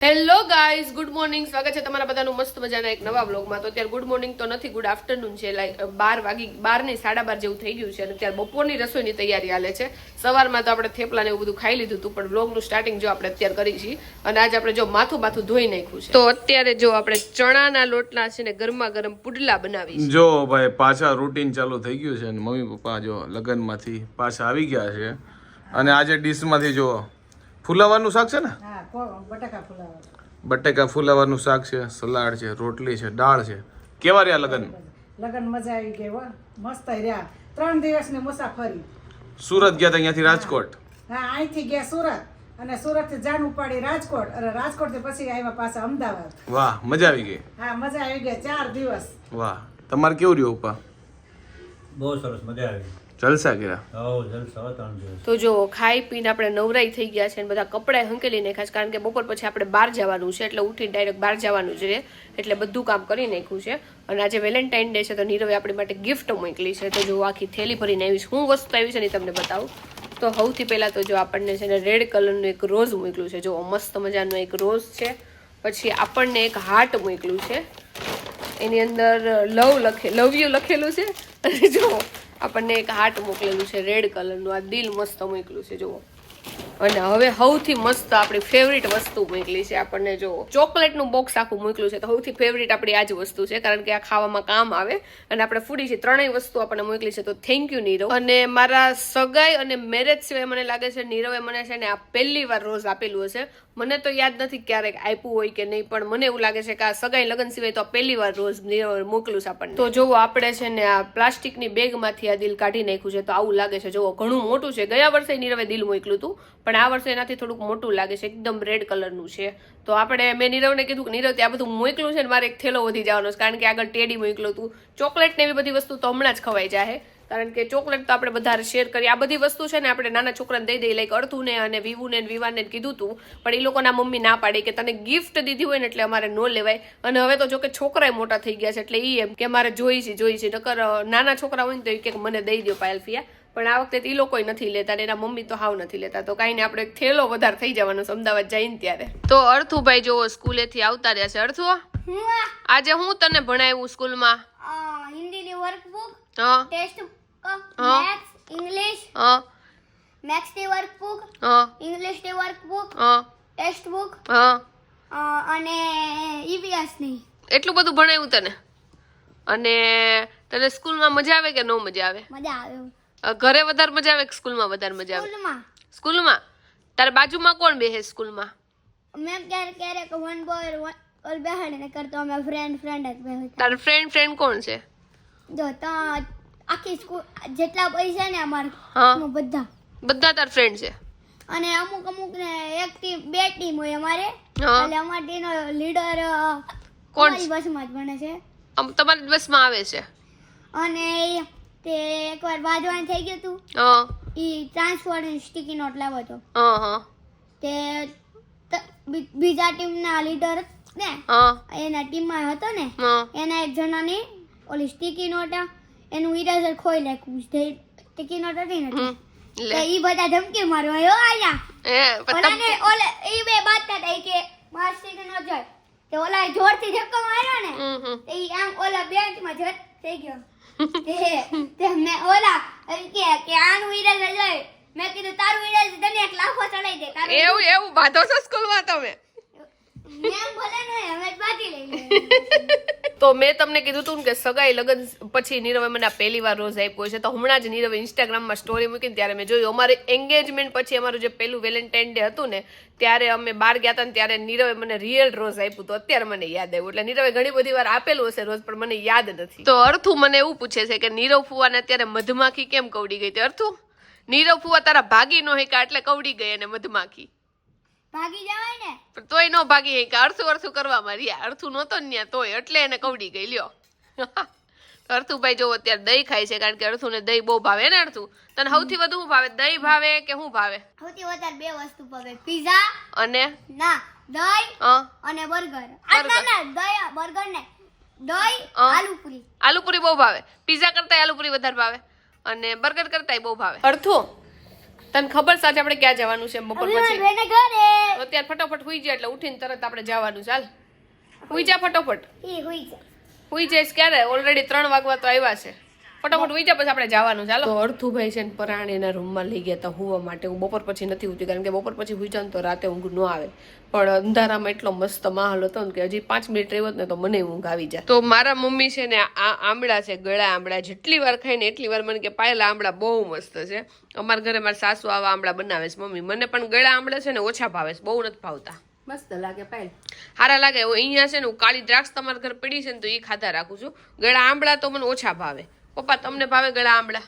Hello guys, good morning. સ્વાગત છે તમારા બધાનું મસ્ત મજાના એક નવા વ્લોગમાં. તો અત્યારે ગુડ મોર્નિંગ તો નથી, ગુડ આફ્ટરનૂન છે. લાઈક 12 નહીં 12:30 જેવું થઈ ગયું છે અને અત્યારે બપોરની રસોઈની તૈયારી હાલે છે. સવારમાં તો આપણે થેપલા ને એવું બધું ખાઈ લીધું હતું, પણ વ્લોગનું સ્ટાર્ટિંગ જો આપણે અત્યારે કરી છીએ અને આજે આપણે જો માથું ધોઈ નાખ્યું છે. તો અત્યારે જો આપણે ચણાના લોટના છે ને ગરમા ગરમ પુડલા બનાવી જો ભાઈ પાછા રૂટીન ચાલુ થઈ ગયું છે અને મમ્મી પપ્પા જો લગનમાંથી પાછા આવી ગયા છે અને આજે ડીશમાંથી જો ફુલાવાનું શાક છે ને, બટેકા ફુલાવાનું શાક છે, સલાડ છે, રોટલી છે, દાળ છે. કેવા રહ્યા લગન? લગન મજા આવી ગઈ હો, મસ્ત રહ્યા. 3 દિવસની મુસાફરી. સુરત ગયા હતા અહીંયાથી રાજકોટ. હા, અહીંથી ગયા સુરત અને સુરત થી જાન ઉપાડી રાજકોટ અને રાજકોટ થી પછી આવ્યા પાછા અમદાવાદ. વાહ, મજા આવી ગઈ. હા, મજા આવી ગઈ. 4 દિવસ. વાહ, તમારે કેવું રહ્યું ઉપા? બહુ સરસ, મજા આવી. જલસા કર્યા? હો, જલસા. 3 દિવસ તો જો ખાઈ પીને આપણે નવરાઈ થઈ ગયા છે અને બધા કપડાં હંકેલી નાખ્યા છે, કારણ કે બપોર પછી આપણે બહાર જવાનું છે, એટલે ઉઠીને ડાયરેક્ટ બહાર જવાનું છે, એટલે બધું કામ કરી નાખ્યું છે. અને આજે વેલેન્ટાઇન ડે છે તો નીરવે આપણી માટે ગિફ્ટ મોકલી છે. તો જો આખી થેલી ભરીને આવી છે. શું વસ્તુ આવી છે ને તમને બતાવું. તો સૌથી પહેલા તો જો આપણને છે ને રેડ કલરનું એક રોઝ મોકલ્યું છે. જો મસ્ત મજાનું એક રોઝ છે. પછી આપણને એક હાર્ટ મોકલ્યું છે, એની અંદર લવ યુ લખેલું છે. અને જો આપણને એક હાર્ટ મોકલેલું છે રેડ કલરનું. આ દિલ મસ્ત મોકલ્યું છે જુઓ. અને હવે સૌથી મસ્ત આપણી ફેવરિટ વસ્તુ મોકલી છે આપણને. જો ચોકલેટનું બોક્સ આખું મોકલ્યું છે. તો સૌથી ફેવરિટ આપણી આ જ વસ્તુ છે, કારણ કે આ ખાવામાં કામ આવે અને આપણે ફૂડી છે. ત્રણેય વસ્તુ આપણને મોકલી છે, તો થેન્ક યુ નીરવ. અને મારા સગાઈ અને મેરેજ સિવાય મને લાગે છે નીરવે મને છે ને આ પહેલી વાર રોઝ આપેલું હશે. મને તો યાદ નથી ક્યારેક આપ્યું હોય કે નહીં, પણ મને એવું લાગે છે કે આ સગાઈ લગ્ન સિવાય તો પહેલી વાર રોઝ નીરવે મોકલું છે આપણને. તો જોવો આપણે છે ને આ પ્લાસ્ટિકની બેગમાંથી આ દિલ કાઢી નાખ્યું છે. તો આવું લાગે છે. જોવો ઘણું મોટું છે. ગયા વર્ષે નીરવે દિલ મોકલ્યું હતું, પણ આ વર્ષે એનાથી થોડુંક મોટું લાગે છે. એકદમ રેડ કલરનું છે. તો આપણે મેં નીરવને કીધું કે નીરવ ત્યાં બધું મોકલું છે ને મારે એક થેલો વધી જવાનો છે, કારણ કે આગળ ટેડી મોકલું હતું. ચોકલેટ ને એવી બધી વસ્તુ તો હમણાં જ ખવાઈ જાય, કારણ કે ચોકલેટ તો આપણે બધા શેર કરીએ. આ બધી વસ્તુ છે ને આપણે નાના છોકરાને દઈ દઈએ. લાઈક અર્થુને અને વિવુને વિવાને કીધું હતું, પણ એ લોકોના મમ્મી ના પાડી કે તને ગિફ્ટ દીધી હોય ને એટલે અમારે ન લેવાય. અને હવે તો જો કે છોકરાએ મોટા થઈ ગયા છે, એટલે એ એમ કે મારે જોઈ છે. નકર નાના છોકરા હોય ને તો એ કે મને દઈ દો પાયલફિયા, પણ આ વખતે એ લોકો નથી લેતા ને એના મમ્મી તો હાવ નથી લેતા. તો કાંઈ ને આપણે એક થેલો વધારે થઈ જવાનો છે અમદાવાદ જઈને ત્યારે. તો અર્થુભાઈ જોવો સ્કૂલેથી આવતા રહ્યા છે. અર્થુ, આજે હું તને ભણાવ્યું સ્કૂલમાં? હિન્દીની વર્કબુક, હા, ટેક્સ્ટ મેથ્સ, ઇંગ્લિશ, હા, મેથ્સ ની વર્કબુક, હા, ઇંગ્લિશ ની વર્કબુક, હા, ટેક્સ્ટ બુક હા. અને ઈવીએસ ની. એટલું બધું ભણાવ્યું તને? અને તને સ્કૂલમાં મજા આવે કે નો મજા આવે? મજા આવે. ઘરે વધારે મજા આવે કે સ્કૂલમાં વધારે મજા આવે? સ્કૂલમાં. સ્કૂલમાં. તારે બાજુમાં કોણ બેસે સ્કૂલમાં? મેમ ક્યારેક વન બોય ઓલ બેહાડીને કરતો અમે ફ્રેન્ડ જ બેહતા. તારા ફ્રેન્ડ કોણ છે? જો તો આખી સ્કૂલ જેટલા પૈસા ને અમાર હા, બધા તાર ફ્રેન્ડ છે. અને અમુક ને એક ટીમ 2 ટીમ હોય અમારે. હા. એટલે અમારી ટીમનો લીડર કોણ અમારી બસમાં જ બને છે. તમારી બસમાં આવે છે? અને તે એકવાર બાજવાનું થઈ ગયું હતું. હા, ઈ ટ્રાન્સફર સ્ટીકી નોટ લાવ્યો હતો. હા, તે બીજા ટીમના લીડર ને હા, એના ટીમમાં હતો ને, હા. એના એક જણાની ઓલી સ્ટીકી નોટ એનું ઇરેઝર ખોઈ નાખ્યું. સ્ટીકી નોટ હતી ને હમ, તો લે. ઈ બધા ધમકી મારવા આવ્યો આયા. પણ ઓલાને ઓલે ઈ બે બાતતા હતા કે માર સ્ટીકી નોટ જોઈ. તે ઓલા જોરથી ધક્કો માર્યો ને, હમ. તે ઈ આમ ઓલા બેન્ચમાં જટ થઈ ગયો. તે મેં ઓલા કે આનું ઇરેઝર જોઈ. મેં કીધું તારું ઇરેઝર તને એક લાફો ચડાઈ દે. તારું એવું બાંધો છો સ્કૂલમાં તમે? મેમ ભલે ને અમે જ બાંધી લઈએ. તો મેં તમને કીધું હતું કે સગાઈ લગ્ન પછી નીરવે મને આ પહેલી વાર રોઝ આપ્યો છે. તો હમણાં જ નીરવે ઇન્સ્ટાગ્રામમાં સ્ટોરી મૂકીને ત્યારે મેં જોયું. અમારે એન્ગેજમેન્ટ પછી અમારું જે પહેલું વેલેન્ટાઇન ડે હતું ને, ત્યારે અમે બહાર ગયા હતા ને ત્યારે નીરવે મને રિયલ રોઝ આપ્યું. તો અત્યારે મને યાદ આવ્યું. એટલે નીરવે ઘણી બધી વાર આપેલું હશે રોઝ, પણ મને યાદ નથી. તો અર્થુ મને એવું પૂછે છે કે નીરવ ફુવાને અત્યારે મધમાખી કેમ કવડી ગઈ? તે અર્થુ, નીરવ ફુવા તારા ભાગી નો હેકા એટલે કવડી ગઈ અને મધમાખી ભાગી જવાય ને, પણ તોય નો ભાગી હે કે અર્થુ કરવામાં રહ્યા. અર્થુ નહોતો ને તોય એટલે એને કવડી ગઈ. લ્યો. અર્થુભાઈ જો અત્યારે દહીં ખાય છે, કારણ કે અર્થુને દહીં બહુ ભાવે ને. અર્થુ, તને સૌથી વધુ શું ભાવે? દહીં ભાવે કે શું ભાવે? સૌથી વધારે 2 વસ્તુ ભાવે, પિઝા અને ના દહીં અને બર્ગર. ના દહીં બર્ગર ને દહીં, આલુપુરી. આલુપુરી બહુ ભાવે. પિઝા કરતા આલુપુરી વધારે ભાવે અને બર્ગર કરતા બહુ ભાવે. અર્થુ, તને ખબર સાચે આપણે ક્યાં જવાનું છે બપોર પછી બેને ઘરે અત્યારે ફટાફટ હુઈ જાય એટલે ઉઠીને તરત આપણે જવાનું. ચાલ હુઈ જા ફટાફટ. ઈ હુઈ જા. હુઈ જઈશ ક્યારે? ઓલરેડી 3 વાગવા તો આવ્યા છે. ફટાફટ હુઈ જા પછી આપણે જવાનું. ચાલો. તો અર્થુભાઈ છે ને પરાણે એના રૂમમાં લઈ ગયા હતા હુવા માટે. હું બપોર પછી નથી ઉઠી કારણ કે બપોર પછી હુઈ જાઉં તો રાતે ઊંઘ ન આવે. પણ અંધારામાં એટલો મસ્ત માહોલ હતો ને કે હજી 5 મિનિટ રહ્યો ને તો મને ઊંઘ આવી જાય. તો મારા મમ્મી છે ને આ આંબળા છે, ગળા આંબળા, જેટલી વાર ખાઈને એટલી વાર મને કે પાયેલા આંબળા બહુ મસ્ત છે. અમારા ઘરે મારા સાસુ આવા આંબળા બનાવે છે મમ્મી. મને પણ ગળા આંબળા છે ને ઓછા ભાવે છે, બહુ નથી ભાવતા. મસ્ત લાગે પાયલ. સારા લાગે. હું અહીંયા છે ને હું કાળી દ્રાક્ષ તમારા ઘર પડી છે ને તો એ ખાતા રાખું છું. ગળા આંબળા તો મને ઓછા ભાવે. પપ્પા તમને ભાવે ગળા આંબળા?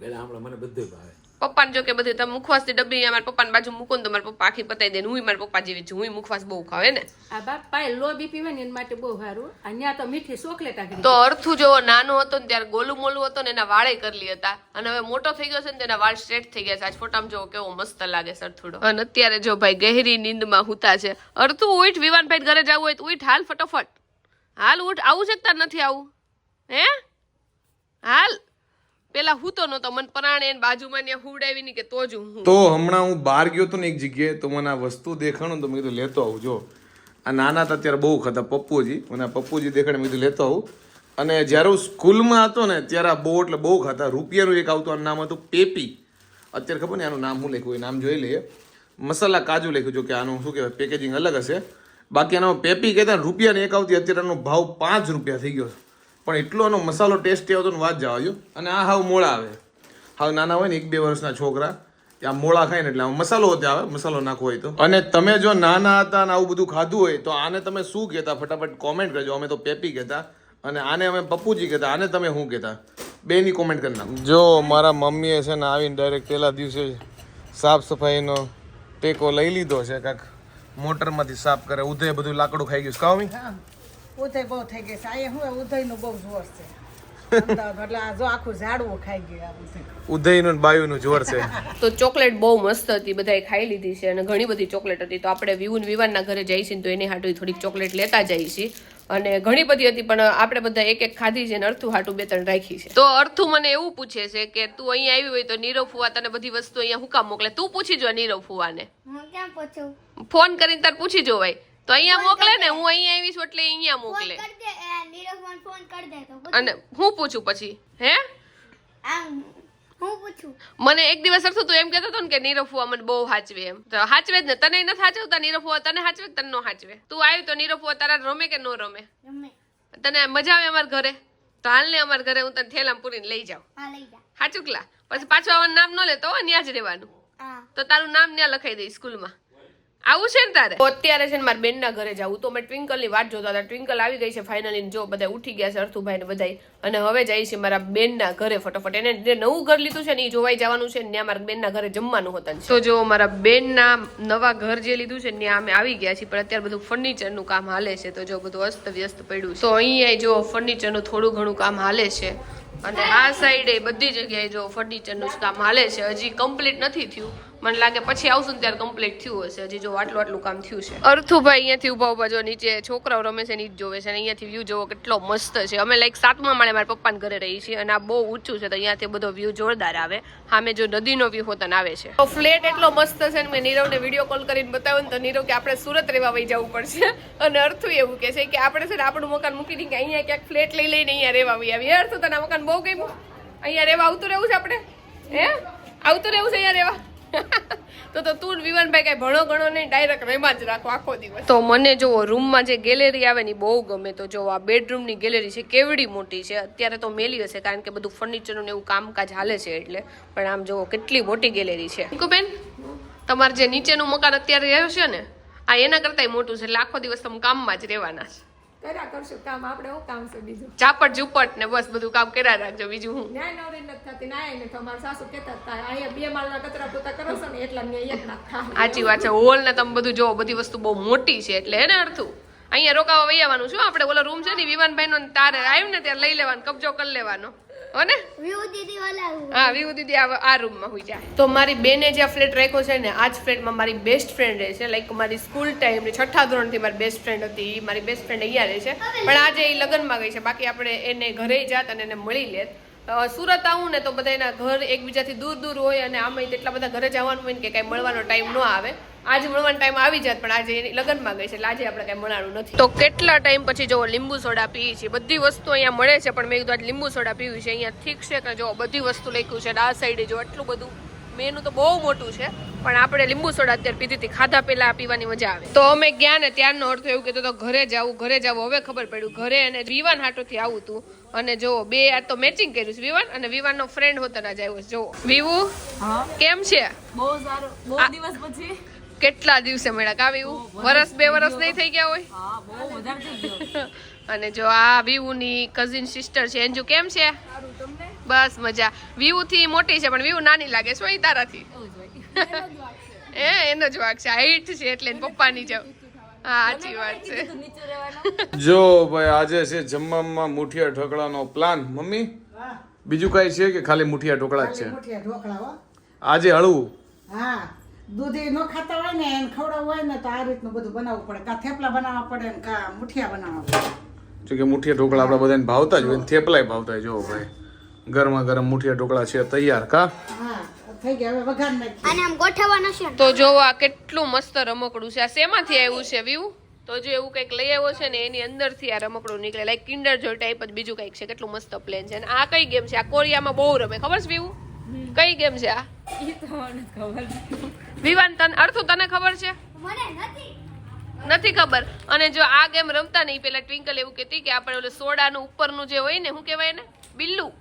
ગળા આંબળા મને બધું ભાવે. પપ્પાને જો કે બધી તમે મુખવાસની ડબ્બી મારા પપ્પાની બાજુ મૂકો ને તો મારા પપ્પા આખી પતાવી દે ને. હું મારા પપ્પા જેવી છું, હું મુખવાસ બહુ ખાવે ને. આ બાપ પાયલ લો બીપી હોય ને એના માટે બહુ સારું. અહીંયા તો મીઠી ચોકલેટ આગળ. તો અર્થુ જેવો નાનો હતો ને ત્યારે ગોલું મોલું હતો ને એના વાળે કરલી હતા અને હવે મોટો થઈ ગયો છે ને તેના વાળ સ્ટ્રેટ થઈ ગયા છે. આજ ફોટામાં જોવો કેવો મસ્ત લાગે સરથુડો. અને અત્યારે જો ભાઈ ગહેરી નીંદમાં હુતા છે. અર્થુ ઉઠ, વિવાનભાઈ ઘરે જવું હોય તો ઉઠ, હાલ ફટોફટ હાલ ઉઠ. આવું છે તાર નથી આવું? હે હાલ. પેલા હું તો નતો મને પરાણે એને બાજુમાં ને હુવડાવી ની કે તો જ હું. તો હમણાં હું બહાર ગયો તો ને એક જગ્યાએ તો મને આ વસ્તુ દેખાણું તો મેં કીધું લેતો આવું. જો આ નાના હતા ત્યારે બહુ ખાતા પપ્પુજી, મને પપ્પુજી દેખાડે મેં કીધું લેતો આવું. અને જ્યારે હું સ્કૂલમાં હતો ને ત્યારે આ બહુ એટલે બહુ ખાતા. રૂપિયાનું એક આવતું, આનું નામ હતું પેપી. અત્યારે ખબર ને આનું નામ શું લખ્યું એ નામ જોઈ લઈએ. મસાલા કાજુ લખ્યું. જો કે આનું શું કહેવાય પેકેજિંગ અલગ હશે. બાકી આનો પેપી કહેતા રૂપિયાને એક આવતી. અત્યારે આનો ભાવ 5 રૂપિયા થઈ ગયો. પણ એટલો એનો મસાલો ટેસ્ટી આવતો ને વાત જવા જો. અને આ હાવ મોળા આવે. હાવ નાના હોય ને 1-2 વર્ષના છોકરા ત્યાં મોળા ખાય ને એટલે આમાં મસાલો હોતે આવે, મસાલો નાખવો હોય તો. અને તમે જો નાના હતા ને આવું બધું ખાધું હોય તો આને તમે શું કહેતા ફટાફટ કોમેન્ટ કરજો. અમે તો પેપી કહેતા અને આને અમે પપ્પુજી કહેતા. આને તમે શું કહેતા? બેની કોમેન્ટ કરી નાખો. જો મારા મમ્મીએ છે ને આવીને ડાયરેક્ટ પહેલા દિવસે સાફ સફાઈનો ટેકો લઈ લીધો છે. કાંક મોટરમાંથી સાફ કરે. ઉધે બધું લાકડું ખાઈ ગયું. કાવ ઉધઈ બહુ થઈ ગઈ છે. અહીંયા હું ઉધઈનું બહુ જોર છે અમદાવાદ. એટલે આ જો આખું ઝાડવું ખાઈ ગયું આ ઉધઈ. ઉધઈનું બાયુનું જોર છે. તો ચોકલેટ બહુ મસ્ત હતી, બધાએ ખાઈ લીધી છે અને ઘણી બધી ચોકલેટ હતી. તો આપણે વિવાનના ઘરે જઈશું તો એની હાટું થોડીક ચોકલેટ લેતા જઈશું. અને ઘણી બધી હતી પણ આપણે બધા એક એક ખાધી છે અને અર્થુ હાટું 2-3 રાખી છે. તો અર્થુ મને એવું પૂછે છે કે તું અહીંયા આવી હોય તો નીરવ ફુવા તને બધી વસ્તુ અહીંયા હું કામ મોકલે? તું પૂછી જો નીરવ ફુવાને. હું ક્યાં પૂછું? ફોન કરીને તાર પૂછી જો ભાઈ તો અહીંયા મોકલે ને. હું અહીંયા આવી છું એટલે અહીંયા મોકલે. ફોન કર દે. નીરવ ફોન કર દે તો પૂછું. અને હું પૂછું પછી? હે આમ હું પૂછું? મને એક દિવસ અર્થુ તું એમ કહેતો હતો ને કે નીરવ ફુવા મને બહુ હાચવે એમ. તો હાચવે જ ને. તને નથી હાચવતા નીરવ ફુવા? તને હાચવે કે તને નો હાચવે? તું આવ્યું તો નીરવ ફુવા તારા રમે કે નો રમે? રમે. તને મજા આવે અમારા ઘરે? તો હાલ ને અમારા ઘરે હું તને થેલામાં પૂરીને લઈ જાઉં. હા લઈ જા. હાચુકલા. પછી પાછું આવવાનું નામ ન લેતો હોય, ત્યાં જ રહેવાનું. હા. તો તારું નામ ત્યાં લખાઈ દઈશ સ્કૂલમાં. આવું છે ને તારે? તો અત્યારે છે ને મારા બેનના ઘરે જાવું. તો મેં ટ્વિંકલની વાત જોતા હતા. ટ્વિંકલ આવી ગઈ છે ફાઇનલી. જો બધા ઉઠી ગયા છે અર્થુભાઈ ને બધાય. અને હવે જાય છે મારા બેનના ઘરે ફટાફટ. એને જે નવું ઘર લીધું છે ને એ જોવાઈ જવાનું છે ને ત્યાં મારા બેનના ઘરે જમવાનું હતા. તો જો મારા બેનના નવા ઘર જે લીધું છે ત્યાં અમે આવી ગયા છીએ. પણ અત્યારે બધું ફર્નિચરનું કામ હાલે છે. તો જો બધું અસ્ત વ્યસ્ત પડ્યું છે. તો અહીંયા જો ફર્નિચરનું થોડું ઘણું કામ હાલે છે. અને આ સાઈડે બધી જગ્યાએ જો ફર્નિચરનું જ કામ હાલે છે. હજી કમ્પ્લીટ નથી થયું. મને લાગે પછી આવશું ને ત્યારે કમ્પ્લીટ થયું હશે. હજી જો આટલું કામ થયું છે. અર્થુભાઈ અહીંયાથી ઉભા ઉભા જો નીચે છોકરાઓ રમે છે ને ઈ જ જોવે છે. અને અહીંયાથી વ્યૂ જોવો કેટલો મસ્ત છે. અમે લાઈક 7મા માળે મારા પપ્પાના ઘરે રહી છીએ અને આ બહુ ઊંચું છે તો અહીંયાથી બધો વ્યૂ જોરદાર આવે. સામે જો નદીનો વ્યૂ હોતન આવે છે. તો ફ્લેટ એટલો મસ્ત છે ને મેં નીરવને વિડીયો કોલ કરીને બતાવ્યો ને તો નીરવ કે આપણે સુરત રહેવા વહી જવું પડશે. અને અર્થુ એવું કહે છે કે આપણે છે ને આપણું મકાન મૂકીને કે અહીંયા ક્યાંક ફ્લેટ લઈ લઈને અહીંયા રહેવા વહી આવીએ. અર્થુ તને મકાન બહુ ગમ્યું? અહીંયા રહેવા આવતું રહેવું છે આપણે? હે આવતું રહેવું છે અહીંયા રહેવા? તો તું વિવાનભાઈ કઈ ભણો ગણો નહીં, ડાયરેક્ટ રેમાં જ રાખો આખો દિવસ. તો મને જો રૂમમાં જે ગેલેરી આવે ને બહુ ગમે. તો જો આ બેડરૂમની ગેલેરી છે કેવડી મોટી છે. અત્યારે તો મેલી હશે કારણ કે બધું ફર્નિચરનું એવું કામકાજ હાલે છે એટલે. પણ આમ જો કેટલી મોટી ગેલેરી છે. બેન તમારે જે નીચેનું મકાન અત્યારે રહ્યું છે ને આ એના કરતાંય મોટું છે એટલે આખો દિવસ તમે કામમાં જ રહેવાના છે. કર્યા કરશું કામ. આપણે શું કામ છે બીજું? ચાપટ ઝુપટ ને બસ બધું કામ કર્યા રાખજો. બીજું હું ન્યાય નવરી નથી થતી. ન્યાય નથી. અમારા સાસુ કહેતા હતા અહીંયા 2 માળના કચરા પોતા કરો છો ને એટલા ન્યાય એક નાખા. સાચી વાત છે. હોલ ને તમે બધું જોવો બધી વસ્તુ બહુ મોટી છે એટલે હે ને અર્થું અહીંયા રોકાવા વહી આવવાનું છું. આપણે ઓલો રૂમ છે ને વિવાનભાઈ નો તારે આવ્યું ને ત્યારે લઈ લેવાનો, કબજો કરી લેવાનો હો ને. વ્યૂ દીદી વાલા. હા વિવુ દીદી આ રૂમમાં હોઈ જાય. તો મારી બેને જે ફ્લેટ રાખ્યો છે ને આ જ ફ્લેટમાં મારી બેસ્ટ ફ્રેન્ડ રહે છે. લાઈક મારી સ્કૂલ ટાઈમ 6થા ધોરણથી મારી બેસ્ટ ફ્રેન્ડ હતી. મારી બેસ્ટ ફ્રેન્ડ અહીંયા રહે છે પણ આજે એ લગ્નમાં ગઈ છે. બાકી આપણે એને ઘરે જાત અને એને મળી લેત. સુરત આવું ને તો બધાના ઘર એકબીજાથી દૂર દૂર હોય અને આમાં એટલા બધા ઘરે જવાનું હોય ને કે કાંઈ મળવાનો ટાઈમ ન આવે. આજે મળવાનો ટાઈમ આવી જાત પણ આજે એની લગ્નમાં ગઈ છે એટલે આજે આપણે કાંઈ મળવાનું નથી. તો કેટલા ટાઈમ પછી જો લીંબુ સોડા પીએ છીએ. બધી વસ્તુ અહીંયા મળે છે પણ મેં કીધું આજે લીંબુ સોડા પીવી છે. અહીંયા ઠીક છે કે જો બધી વસ્તુ લખ્યું છે આ સાઈડે જો આટલું બધું મેનુ તો બહુ મોટું છે પણ આપણે લીંબુ સોડા અત્યારે પીધી હતી. ખાધા પહેલા પીવાની મજા આવે. તો અમે ગયા ને ત્યારનો અર્થ એવું કીધું તો ઘરે જાવું. હવે ખબર પડ્યું ઘરે અને વિવાન હાટોથી આવું તું અને જો બે આ તો મેચિંગ કર્યું છે વિવાન અને વિવાનનો ફ્રેન્ડ હોતો ના જ આવ્યો છે. જો વિવુ કેમ છે? બહુ સારું. બહુ દિવસ પછી. કેટલા દિવસે મળ્યા કા વિવુ? વર્ષ 2 વર્ષ નહીં થઈ ગયા હોય? હા, બહુ વધારે થઈ ગયો. અને જો આ વિવુની કઝિન સિસ્ટર છે અંજુ. કેમ છે? બસ મજા. વિવુ થી મોટી છે પણ વિવુ નાની લાગે છે ઈ તારાથી. એનો જ વાગ છે. હાઈટ છે એટલે પપ્પાની જેમ. હા સાચી વાત છે. જો ભાઈ આજે છે જમવામાં મુઠિયા ઢોકળાનો પ્લાન. મમ્મી બીજું કઈ છે કે ખાલી મુઠિયા ઢોકળા જ છે? મુઠિયા ઢોકળા હો. આજે હળવું. હા, દૂધી ન ખાતા હોય ને એને ખવડાવવું હોય ને તો આ રીતનું બધું બનાવવું પડે. કાં થેપલા બનાવવા પડે ને કાં મુઠિયા બનાવવા પડે. જો કે મુઠિયા ઢોકળા આપણા બધાને ભાવતા જ હોય ને થેપલાય ભાવતા હોય. જો ભાઈ ગરમા ગરમ મુઠિયા ઢોકળા છે તૈયાર. કા હા થઈ ગયા. હવે વઘાર નાખીએ. અને આમ ગોઠવવાનો છે. તો જો આ કેટલું મસ્ત રમકડું છે. આ શેમાંથી આવ્યું છે વિવુ? તો જો એવું કંઈક લઈ આવ્યો છે ને એની અંદરથી આ રમકડું નીકળે લાઈક કિન્ડર જોય ટાઈપ જ બીજું કંઈક છે. કેટલું મસ્ત પ્લેન છે. અને આ કઈ ગેમ છે? આ કોરિયામાં બહુ રમે. ખબર છે વિવુ? કઈ ગેમ છે આ? ઈ તો મને ખબર છે. વિવાન તને અર્થુ તને ખબર છે? મને નથી. નથી ખબર. અને જો આ ગેમ રમતા નહીં પેલા ટ્વિંકલ એવું કહેતી કે આપણે ઓલું સોડાનું ઉપરનું જે હોય ને શું કહેવાય ને બિલ્લું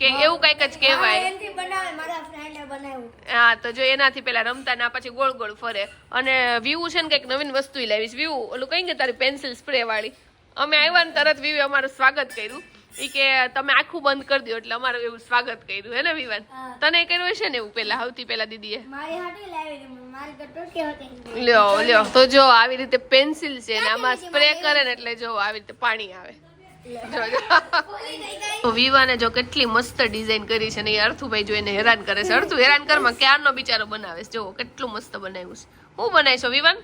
કે એવું કંઈક જ કહેવાય. એનથી બનાવે મારા ફ્રેન્ડે બનાવ્યું. હા તો જો એનાથી પેલા રમતા ના પછી ગોળ ગોળ ફરે. અને વ્યૂ છે ને કંઈક નવીન વસ્તુ લાવીશ. વ્યૂ ઓલું કઈ કે તારી પેન્સિલ સ્પ્રે વાળી. અમે આવ્યા ને તરત વ્યૂ અમારું સ્વાગત કર્યું. ઈ કે તમે આખું બંધ કરી દો એટલે અમારું એવું સ્વાગત કર્યું હે ને વિવાન? તને કર્યું હશે ને એવું પેલા સૌથી પેલા દીદીએ? મારી હાટી લાવી મારી તો તૂટી હતી. લ્યો તો જો આવી રીતે પેન્સિલ છે ને આમાં સ્પ્રે કરે ને એટલે જો આવી રીતે પાણી આવે. તો વિવાને જો કેટલી મસ્ત ડિઝાઇન કરી છે ને એ અર્થુભાઈ જો એને હેરાન કરે છે. અર્થુ હેરાન કરમાં ક્યારનો બિચારો બનાવે છે. જો કેટલું મસ્ત બનાવ્યું છે. હું બનાવીશો વિવાન?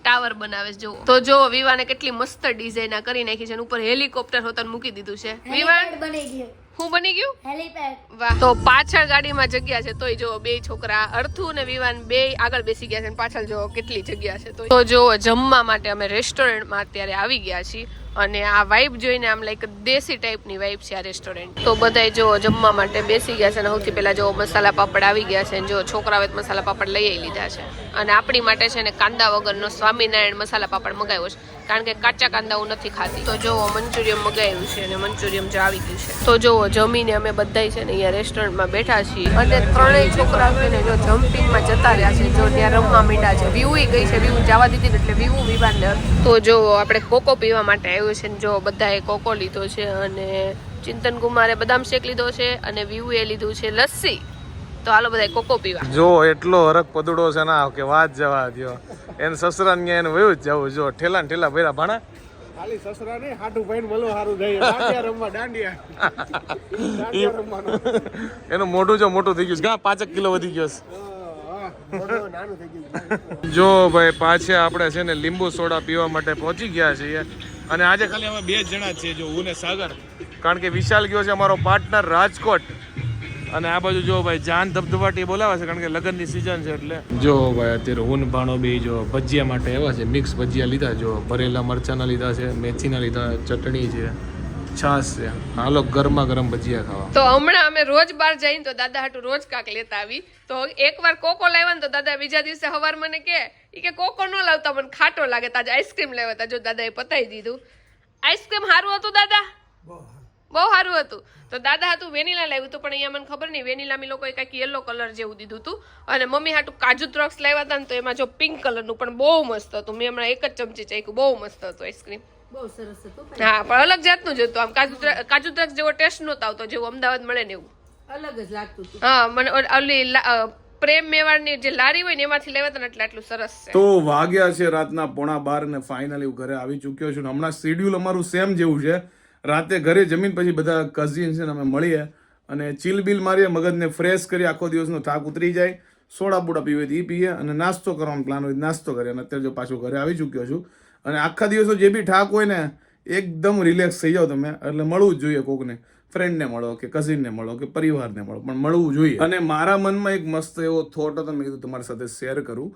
ટાવર બનાવે છે. જો તો જો વિવાને કેટલી મસ્ત ડિઝાઇન કરી નાખી છે. ઉપર હેલિકોપ્ટર હોતન મૂકી દીધું છે. વિવાન બની ગયું. શું બની ગયું? હેલીપેડ. વાહ. તો પાછળ ગાડીમાં જગ્યા છે તોય જો બે છોકરા અર્થુ ને વિવાન બે આગળ બેસી ગયા છે અને પાછળ જો કેટલી જગ્યા છે. તો જો જમવા માટે અમે રેસ્ટોરન્ટમાં અત્યારે આવી ગયા છીએ અને આ વાઇબ જોઈને આમ લાઈક દેશી ટાઈપની વાઇબ છે આ રેસ્ટોરન્ટ. તો બધાય જો જમવા માટે બેસી ગયા છે અને સૌથી પહેલા જો મસાલા પાપડ આવી ગયા છે. જો છોકરાઓએ મસાલા પાપડ લઈ લીધા છે અને આપણી માટે છે ને કાંદા વગરનો સ્વામિનારાયણ મસાલા પાપડ મગાવ્યો છે કારણ કે કાચા કાંદા હું નથી ખાતી. તો જો મંચુરિયમ મગાવ્યું છે અને મંચુરિયમ જો આવી ગયું છે. તો જો જમીને અમે બધાય છે ને અહીંયા રેસ્ટોરન્ટમાં બેઠા છીએ અને ત્રણેય છોકરા છે ને જો જમ્પિંગમાં જતા રહ્યા છે. જો ત્યાં રમવા માંડ્યા છે. વ્યૂ ગઈ છે. વ્યૂ જવા દીધી એટલે વ્યૂ વિવાન. તો જો આપણે કોકો પીવા માટે આવ્યું છે. જો બધાએ કોકો લીધો છે અને ચિંતન કુમારે બદામ શેક લીધો છે અને વ્યૂએ લીધું છે લસ્સી. તો હાલો બધાએ કોકો પીવા. જો એટલો હરક પદુડો છે ના કે વાત જવા દો. એને સસરા ને એને વયું જ જવું. જો ઠેલા ને ઠેલા ભર્યા ભાણા. ખાલી સસરા નહીં હાટુ ભાઈ મલો હારું જાય દાંડિયા રમવા દાંડિયા રમવાનો. એનું મોઢું જો મોટું થઈ ગયું છે. 5 કિલો વધી ગયો છે. નાનું થઈ ગયું. જો ભાઈ પાછે આપણે છે ને લીંબુ સોડા પીવા માટે પહોંચી ગયા છીએ અને આજે ખાલી અમે 2 જણા છીએ. જો હું ને સાગર. કારણ કે વિશાલ ગયો છે અમારો પાર્ટનર રાજકોટ અને આ બાજુ જો ભાઈ જાન ધબધબાટી બોલાવે છે કારણ કે લગ્નની સિઝન છે એટલે. જો ભાઈ અત્યારે હું ભાણો બે જો ભજીયા માટે આવ્યા છે. મિક્સ ભજીયા લીધા. જો ભરેલા મરચાના લીધા છે, મેથીના લીધા, ચટણી છે, છાશ છે. હાલો ગરમા ગરમ ભજીયા ખાવા. તો હમણાં અમે રોજ બહાર જઈને તો દાદા હાટુ રોજ કાક લેતા આવી. તો એકવાર કોકો લાવ્યા ને તો દાદા બીજા દિવસે સવાર મને કે કોકો ન લાવતા મને ખાટો લાગે. તાજે આઈસ્ક્રીમ લાવ્યા હતા. જો દાદાએ પતાવી દીધું. આઈસ્ક્રીમ સારું હતું દાદા? બહુ સારું હતું. તો દાદા હતું વેનીલા લાવ્યું હતું પણ અહીંયા મને ખબર નહીં વેનીલામાં લોકોએ કાંઈક યલો કલર જેવું દીધું હતું અને મમ્મી હાટું કાજુ દ્રાક્ષ લાવ્યા હતા ને તો એમાં જો પિંક કલરનું પણ બહુ મસ્ત હતું. મેં હમણાં એક જ ચમચી ચાખ્યું. બહુ મસ્ત હતું આઈસ્ક્રીમ. બહુ સરસ હતું. હા પણ અલગ જાતનું જ હતું. આમ કાજુ દ્રાક્ષ જેવો ટેસ્ટ નહોતો આવતો જેવું અમદાવાદ મળે ને એવું. અલગ જ લાગતું હતું. હા મને ઓલી પ્રેમ મેવાડની જે લારી હોય ને એમાંથી લેવા હતા ને એટલે આટલું સરસ છે. તો વાગ્યા છે રાતના 11:15 ને ફાઇનલી હું ઘરે આવી ચૂક્યો છું. હમણાં શેડ્યુલ અમારું સેમ જેવું છે. રાતે ઘરે જમીન પછી બધા કઝિન છે ને અમે મળીએ અને ચીલ બિલ મારીએ, મગજને ફ્રેશ કરી, આખો દિવસનો થાક ઉતરી જાય. સોડા બોડા પીવે તો એ પીએ અને નાસ્તો કરવાનો પ્લાન હોય નાસ્તો કરીએ. અને અત્યારે જો પાછું ઘરે આવી ચૂક્યો છું અને આખા દિવસનો જે બી થાક હોય ને એકદમ રિલેક્સ થઈ જાવ તમે. એટલે મળવું જ જોઈએ કોકને. ફ્રેન્ડને મળો કે કઝિનને મળો કે પરિવારને મળો, પણ મળવું જોઈએ. અને મારા મનમાં એક મસ્ત એવો થોટ હતો, મેં કીધું તમારી સાથે શેર કરું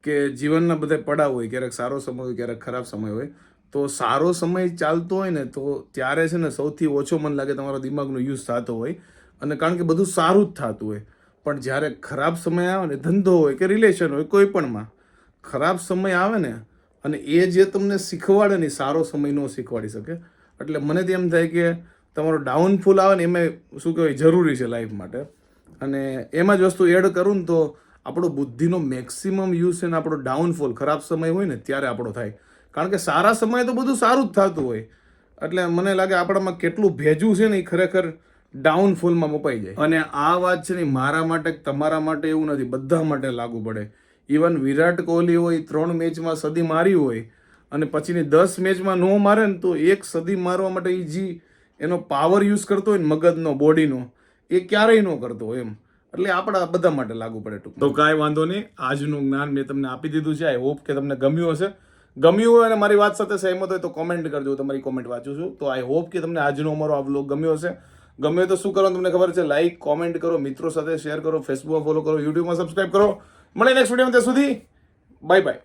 કે જીવનના બધા પડાવ હોય, ક્યારેક સારો સમય હોય, ક્યારેક ખરાબ સમય હોય. તો સારો સમય ચાલતો હોય ને તો ત્યારે છે ને સૌથી ઓછો મન લાગે તમારો દિમાગનો યુઝ થતો હોય, અને કારણ કે બધું સારું જ થતું હોય. પણ જ્યારે ખરાબ સમય આવે ને, ધંધો હોય કે રિલેશન હોય, કોઈ પણમાં ખરાબ સમય આવે ને, અને એ જે તમને શીખવાડે ને સારો સમય ન શીખવાડી શકે. એટલે મને તો એમ થાય કે તમારો ડાઉનફોલ આવે ને એમાં શું કહેવાય જરૂરી છે લાઈફ માટે. અને એમાં જ વસ્તુ એડ કરું ને તો આપણો બુદ્ધિનો મેક્સિમમ યુઝ છે ને આપણો ડાઉનફોલ ખરાબ સમય હોય ને ત્યારે આપણો થાય. કારણ કે સારા સમયે તો બધું સારું જ થતું હોય. એટલે મને લાગે આપણામાં કેટલું ભેજું છે ને એ ખરેખર ડાઉનફોલમાં મપાઈ જાય. અને આ વાત છે ને મારા માટે તમારા માટે એવું નથી, બધા માટે લાગુ પડે. ઇવન વિરાટ કોહલી હોય 3 મેચમાં સદી મારી હોય અને પછીની 10 મેચમાં ન મારે ને તો એક સદી મારવા માટે એ જે એનો પાવર યુઝ કરતો હોય ને મગજનો, બોડીનો, એ ક્યારેય ન કરતો હોય એમ. એટલે આપણા બધા માટે લાગુ પડે ટૂંક. તો કાંઈ વાંધો નહીં, આજનું જ્ઞાન મેં તમને આપી દીધું છે. આઈ હોપ કે તમને ગમ્યું હશે. ગમ્યું હોય અને મારી વાત સાથે સહેમત હોય તો કોમેન્ટ કરજો, તમારી કોમેન્ટ વાંચું છું. તો આઈ હોપ કે તમને આજનો અમારો આ વ્લોગ ગમ્યો હશે. ગમે તો શું કરવાનું તમને ખબર છે, લાઈક કોમેન્ટ કરો, મિત્રો સાથે શેર કરો, ફેસબુકમાં ફોલો કરો, યુટ્યુબમાં સબસ્ક્રાઈબ કરો. મળે નેક્સ્ટ વિડીયોમાં. ત્યાં સુધી બાય બાય.